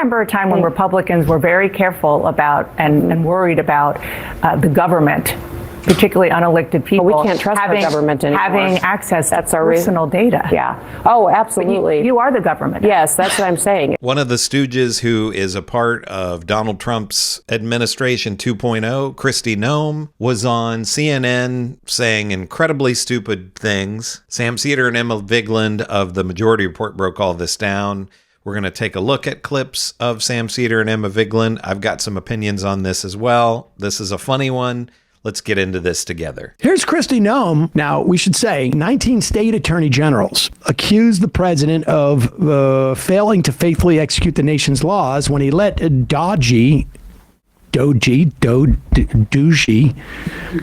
remember a time when Republicans were very careful about and worried about the government, particularly unelected people. We can't trust our government anymore. Having access to personal data. Yeah. Oh, absolutely. You are the government. Yes, that's what I'm saying. One of the stooges who is a part of Donald Trump's administration 2.0, Kristi Noem, was on CNN saying incredibly stupid things. Sam Seder and Emma Vigeland of the Majority Report broke all this down. We're going to take a look at clips of Sam Seder and Emma Vigeland. I've got some opinions on this as well. This is a funny one. Let's get into this together. Here's Kristi Noem. Now, we should say 19 state attorney generals accused the president of failing to faithfully execute the nation's laws when he let Doji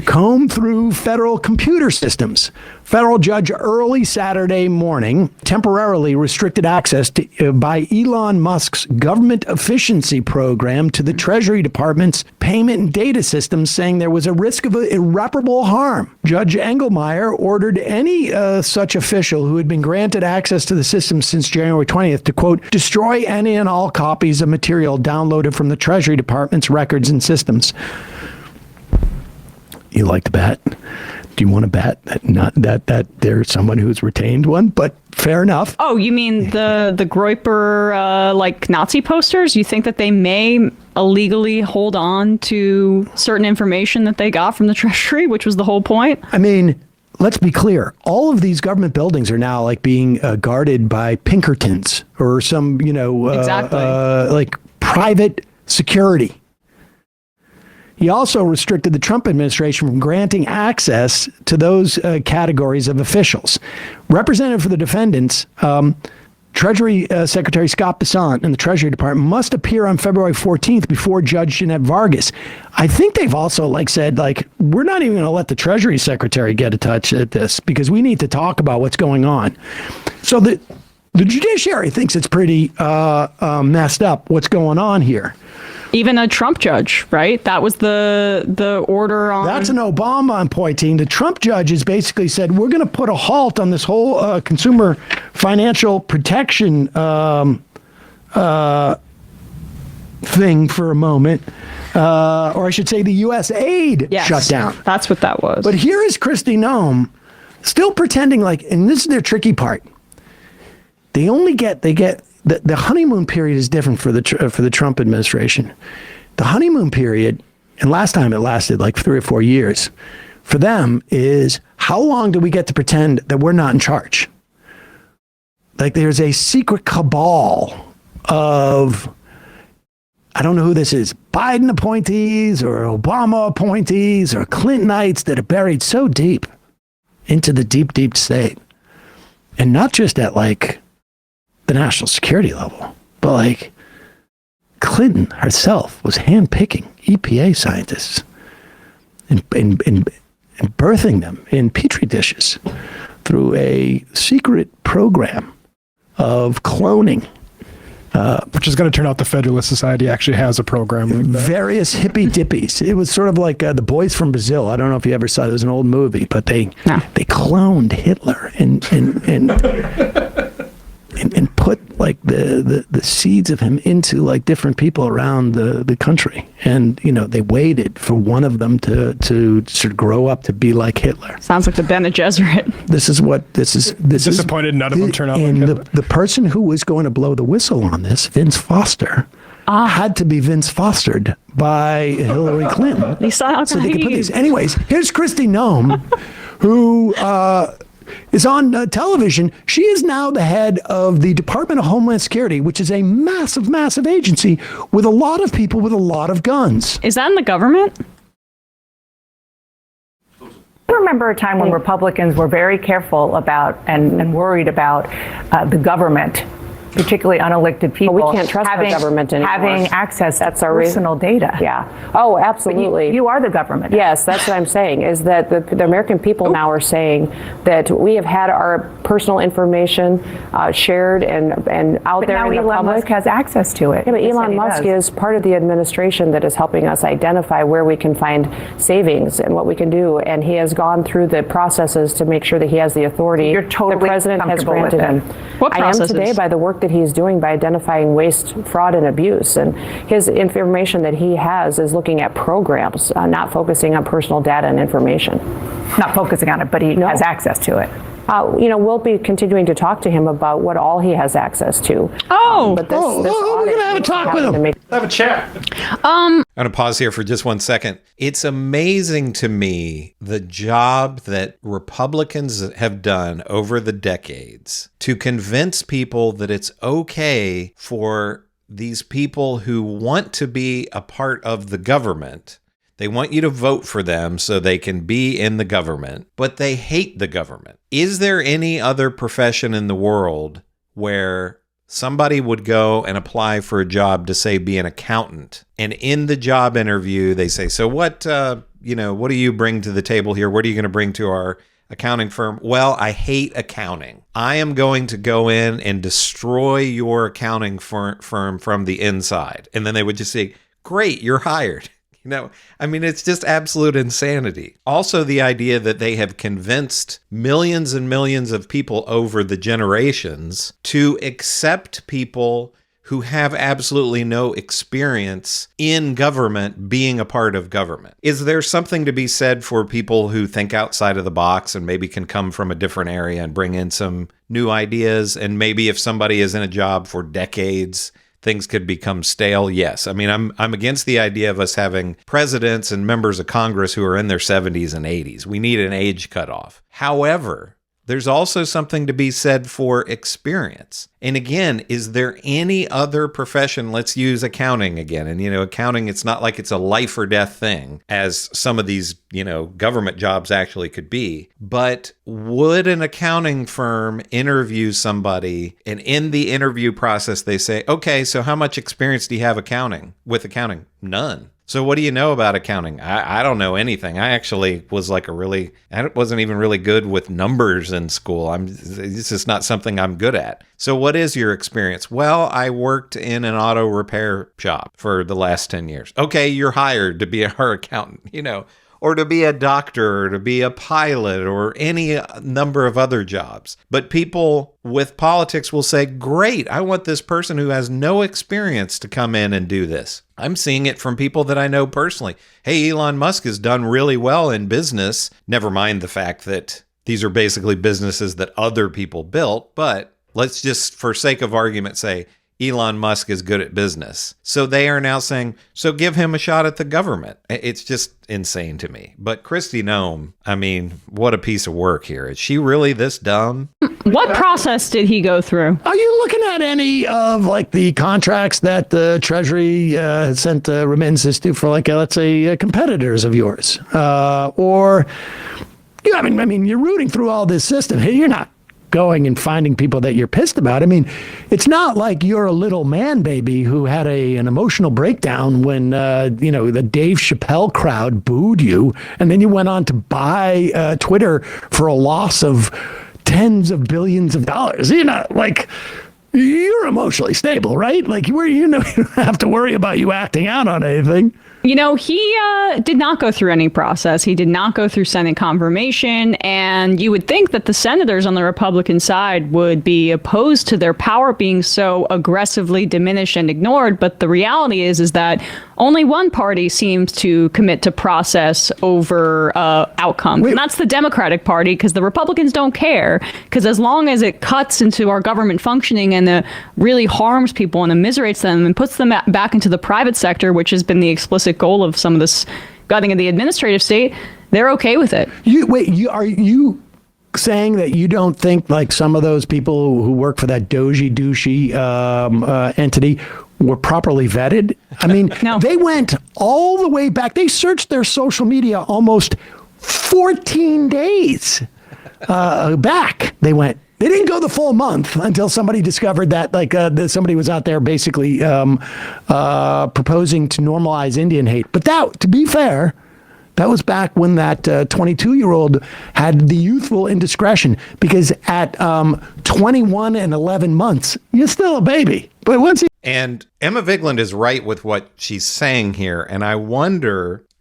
comb through federal computer systems. Federal judge early Saturday morning temporarily restricted access to, by Elon Musk's government efficiency program to the Treasury Department's payment and data systems, saying there was a risk of irreparable harm. Judge Engelmeyer ordered any such official who had been granted access to the system since January 20th to, quote, destroy any and all copies of material downloaded from the Treasury Department's records and systems. You like to bet? Do you want to bet that not that there's someone who's retained one? But fair enough. Oh, you mean the Grifter like Nazi posters? You think that they may illegally hold on to certain information that they got from the Treasury, which was the whole point? I mean, let's be clear. All of these government buildings are now like being guarded by Pinkertons or some, exactly. Like private security. He also restricted the Trump administration from granting access to those categories of officials. Representative for the defendants, Treasury Secretary Scott Bessent and the Treasury Department must appear on February 14th before Judge Jeanette Vargas. I think they've also said, we're not even going to let the Treasury Secretary get a touch at this because we need to talk about what's going on. So the judiciary thinks it's pretty messed up what's going on here. Even a Trump judge, right? That was the order on... That's an Obama appointee. The Trump judges basically said, we're going to put a halt on this whole consumer financial protection thing for a moment. Or I should say the U.S. aid shutdown. That's what that was. But here is Kristi Noem still pretending and this is their tricky part. They get the honeymoon period is different for the Trump administration. The honeymoon period, and last time it lasted 3 or 4 years, for them is how long do we get to pretend that we're not in charge? There's a secret cabal of, I don't know who this is, Biden appointees or Obama appointees or Clintonites that are buried so deep into the deep, deep state. And not just at the national security level, but Clinton herself was handpicking EPA scientists and birthing them in petri dishes through a secret program of cloning. Which is going to turn out the Federalist Society actually has a program like that. Various hippy dippies. It was sort of like The Boys from Brazil. I don't know if you ever saw it. It was an old movie, but they cloned Hitler and put the seeds of him into different people around the country. And, they waited for one of them to sort of grow up to be like Hitler. Sounds like the Bene Gesserit. This is disappointed none of them turn out like Hitler. The person who was going to blow the whistle on this, Vince Foster, had to be Vince Fostered by Hillary Clinton. So they could put these. Anyways, here's Kristi Noem, who is on television. She is now the head of the Department of Homeland Security, which is a massive, massive agency with a lot of people with a lot of guns. Is that in the government? I remember a time when Republicans were very careful about and worried about the government, particularly unelected people. We can't trust our government anymore. Having access to personal data. Yeah. Oh, absolutely. You are the government. Yes, that's what I'm saying, is that the American people now are saying that we have had our personal information shared and out there in the public. Now Elon Musk has access to it. Yeah, but Elon Musk is part of the administration that is helping us identify where we can find savings and what we can do. And he has gone through the processes to make sure that he has the authority You're totally the president has granted him. What processes? I am today by the work work that he's doing by identifying waste, fraud, and abuse. And his information that he has is looking at programs, not focusing on personal data and information. Not focusing on it, but he has access to it. We'll be continuing to talk to him about what all he has access to. Oh, This we're going to have a talk with him. Have a chat. I'm going to pause here for just 1 second. It's amazing to me the job that Republicans have done over the decades to convince people that it's okay for these people who want to be a part of the government. They want you to vote for them so they can be in the government, but they hate the government. Is there any other profession in the world where somebody would go and apply for a job to, say, be an accountant, and in the job interview they say, so what do you bring to the table here? What are you going to bring to our accounting firm? Well, I hate accounting. I am going to go in and destroy your accounting firm from the inside. And then they would just say, great, you're hired. It's just absolute insanity. Also, the idea that they have convinced millions and millions of people over the generations to accept people who have absolutely no experience in government being a part of government. Is there something to be said for people who think outside of the box and maybe can come from a different area and bring in some new ideas? And maybe if somebody is in a job for decades, things could become stale. Yes. I'm against the idea of us having presidents and members of Congress who are in their 70s and 80s. We need an age cutoff. However, there's also something to be said for experience. And again, is there any other profession? Let's use accounting again. And, accounting, it's not like it's a life or death thing, as some of these, government jobs actually could be. But would an accounting firm interview somebody, and in the interview process, they say, okay, so how much experience do you have with accounting? None. So what do you know about accounting? I don't know anything. I actually was I wasn't even really good with numbers in school. It's just not something I'm good at. So what is your experience? Well, I worked in an auto repair shop for the last 10 years. Okay, you're hired to be our accountant, or to be a doctor, or to be a pilot, or any number of other jobs. But people with politics will say, great, I want this person who has no experience to come in and do this. I'm seeing it from people that I know personally. Hey, Elon Musk has done really well in business. Never mind the fact that these are basically businesses that other people built. But let's just, for sake of argument, say Elon Musk is good at business. So they are now saying, so give him a shot at the government. It's just insane to me. But Kristi Noem, what a piece of work here. Is she really this dumb? What process did he go through? Are you looking at any of the contracts that the Treasury sent remittances to for let's say competitors of yours? You're rooting through all this system. Hey, you're not going and finding people that you're pissed about. It's not like you're a little man baby who had an emotional breakdown when the Dave Chappelle crowd booed you, and then you went on to buy Twitter for a loss of tens of billions of dollars. You're emotionally stable, right? You don't have to worry about you acting out on anything. He did not go through any process. He did not go through Senate confirmation. And you would think that the senators on the Republican side would be opposed to their power being so aggressively diminished and ignored. But the reality is that only one party seems to commit to process over outcomes. And that's the Democratic Party, because the Republicans don't care. Because as long as it cuts into our government functioning and really harms people and immiserates them and puts them back into the private sector, which has been the explicit goal of some of this gutting of the administrative state, they're okay with it. Are you saying that you don't think some of those people who work for that douchey entity were properly vetted? No. They went all the way back. They searched their social media almost 14 days back. They went. They didn't go the full month until somebody discovered that somebody was out there basically proposing to normalize Indian hate. But that, to be fair, that was back when that 22-year-old had the youthful indiscretion, because at 21 and 11 months, you're still a baby. But once And Emma Vigeland is right with what she's saying here. And I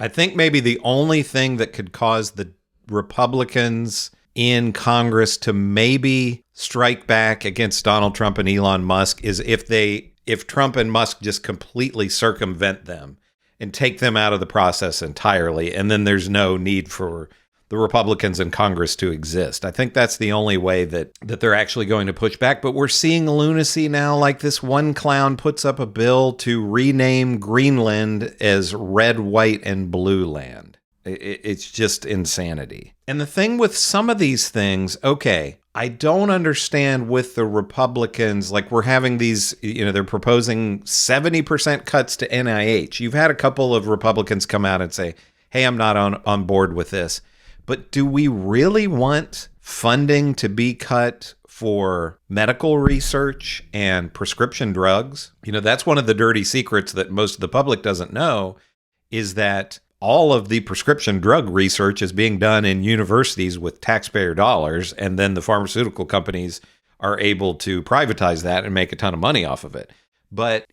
think maybe the only thing that could cause the Republicans in Congress to maybe strike back against Donald Trump and Elon Musk is if Trump and Musk just completely circumvent them and take them out of the process entirely, and then there's no need for the Republicans in Congress to exist. I think that's the only way that they're actually going to push back. But we're seeing lunacy now, like this one clown puts up a bill to rename Greenland as red, white, and blue land. It's just insanity. And the thing with some of these things, okay, I don't understand with the Republicans, like we're having these, they're proposing 70% cuts to NIH. You've had a couple of Republicans come out and say, hey, I'm not on board with this. But do we really want funding to be cut for medical research and prescription drugs? That's one of the dirty secrets that most of the public doesn't know, is that all of the prescription drug research is being done in universities with taxpayer dollars, and then the pharmaceutical companies are able to privatize that and make a ton of money off of it. But,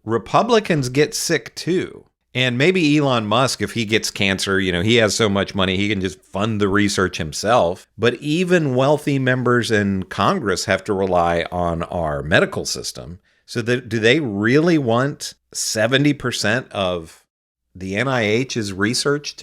Republicans get sick too. And maybe Elon Musk, if he gets cancer, he has so much money, he can just fund the research himself. But even wealthy members in Congress have to rely on our medical system. So do they really want 70% of the NIH's research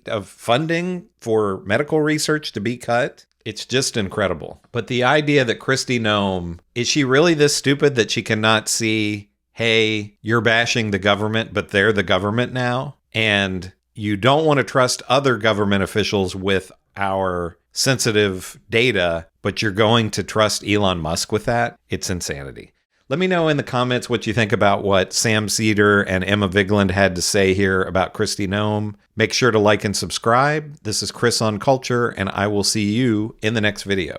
of funding for medical research to be cut? It's just incredible. But the idea that Kristi Noem, is she really this stupid that she cannot see, hey, you're bashing the government, but they're the government now, and you don't want to trust other government officials with our sensitive data, but you're going to trust Elon Musk with that? It's insanity. Let me know in the comments what you think about what Sam Seder and Emma Vigeland had to say here about Kristi Noem. Make sure to like and subscribe. This is Chris on Culture, and I will see you in the next video.